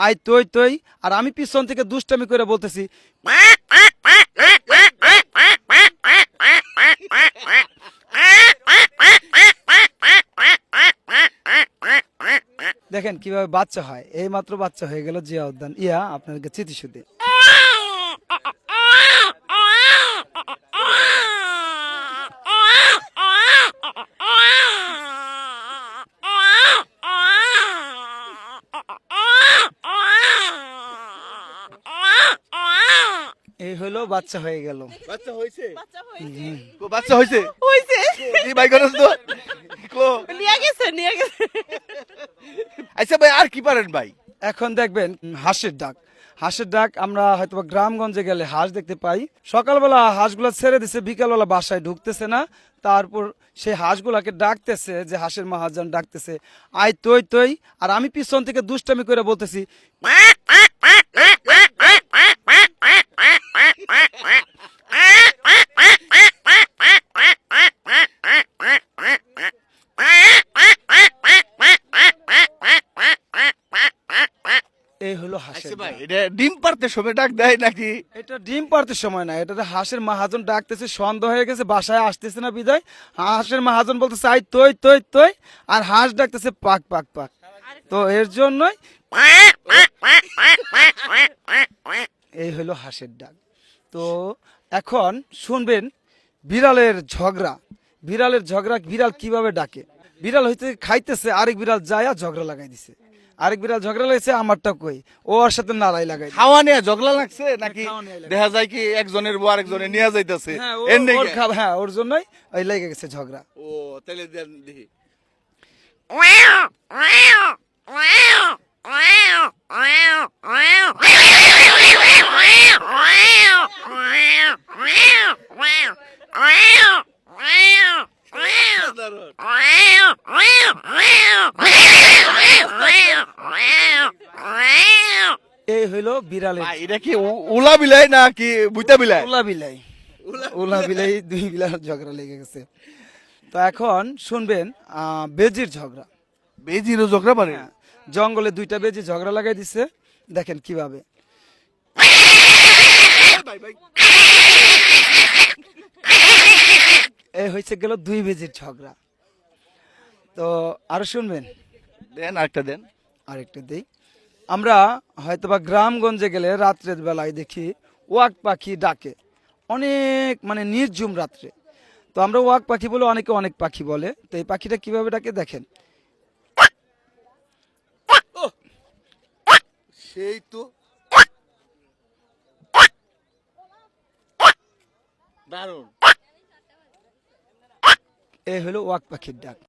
আয় তৈ তৈ, আর আমি পিছন থেকে দুষ্টামি করে বলতেছি দেখেন কিভাবে বাচ্চা হয়, এই মাত্র বাচ্চা হয়ে গেল জিয়া উদ্যান আপনাদেরকে চিতিসুতি। এই হলো বাচ্চা হয়ে গেল। বাচ্চা হইছে? হুম। বাচ্চা হইছে? হইছে এই ভাই করছ তো? কো? নিয়ে গেছে আচ্ছা ভাই আর কি পারেন ভাই? এখন দেখবেন হাঁসের ডাক। হাঁসের ডাক আমরা হয়তো গ্রামগঞ্জে গেলে হাঁস দেখতে পাই। সকালবেলা হাঁসগুলো ছেড়ে দিছে, বিকালবেলা বাসায় ঢুকতেছে না, তারপর সেই হাঁসগুলাকে ডাকতেছে, যে হাঁসের মহাজন ডাকতেছে আয় তৈ তৈ, আর আমি পিছন থেকে দুষ্টামি করে বলতেছি এই হলো হাঁসের আচ্ছা ভাই ডাক। এটা ডিম পারতে সময় ডাক দেয় নাকি? এটা ডিম পাড়তে সময় না, এটা হাঁসের মহাজন ডাকতেছে, সন্ধ্যা হয়ে গেছে, বাসায় আসতেছে না বিদায় হাঁসের মহাজন বলতেছে আই তৈ তৈ তৈ, আর হাঁস ডাকতেছে পাক পাক পাক। তো এর জন্যই এই হলো হাঁসের ডাক। তো এখন শুনবেন বিড়ালের ঝগড়া। বিড়ালের ঝগড়া, বিড়াল কিভাবে ডাকে। বিড়াল হইতে খাইতেছে, আরেক বিড়াল যায় ঝগড়া লাগাই দিছে, আরেক বিড়াল ঝগড়া লাগাইছে, আমারটা কই, ও ওর সাথে নাড়াই লাগাই দিছে। খাওয়া নিয়ে ঝগড়া লাগছে নাকি? খাওয়া নিয়ে লাগছে। দেখা যায় কি একজনের বউ আরেকজনের নিয়ে যাইতেছে। হ্যাঁ, এর নেই হ্যাঁ ওর জন্যই ওই লেগে গেছে ঝগড়া। ও তাহলে দেন দেখি। এই হইলো বিড়ালের ভাই এটা কি উলা বিলাই নাকি বুইতা বিলাই? উলা বিলাই। উলা বিলাই, দুই বিড়াল ঝগড়া লেগে গেছে। তো এখন শুনবেন বেজির ঝগড়া। বেজিরও ঝগড়া পারে? হ্যাঁ, জঙ্গলে দুইটা বেজি ঝগড়া লাগাই দিছে, দেখেন কিভাবে। ভাই ভাই এই হয়েছে গেল দুই বেজির ঝগড়া। তো আরো শুনবেন, দেন আরেকটা দেন। আরেকটা দেই। আমরা হয়তোবা গ্রামগঞ্জে গেলে রাত্রের বেলায় দেখি ওয়াক পাখি ডাকে, অনেক মানে নির্ঝুম রাত্রে। তো আমরা ওয়াক পাখি বলে, অনেকে অনেক পাখি বলে। তো এই পাখিটা কিভাবে ডাকে দেখেন। সেই তো দারুণ। এই হলো ওয়াক পাখির ডাক।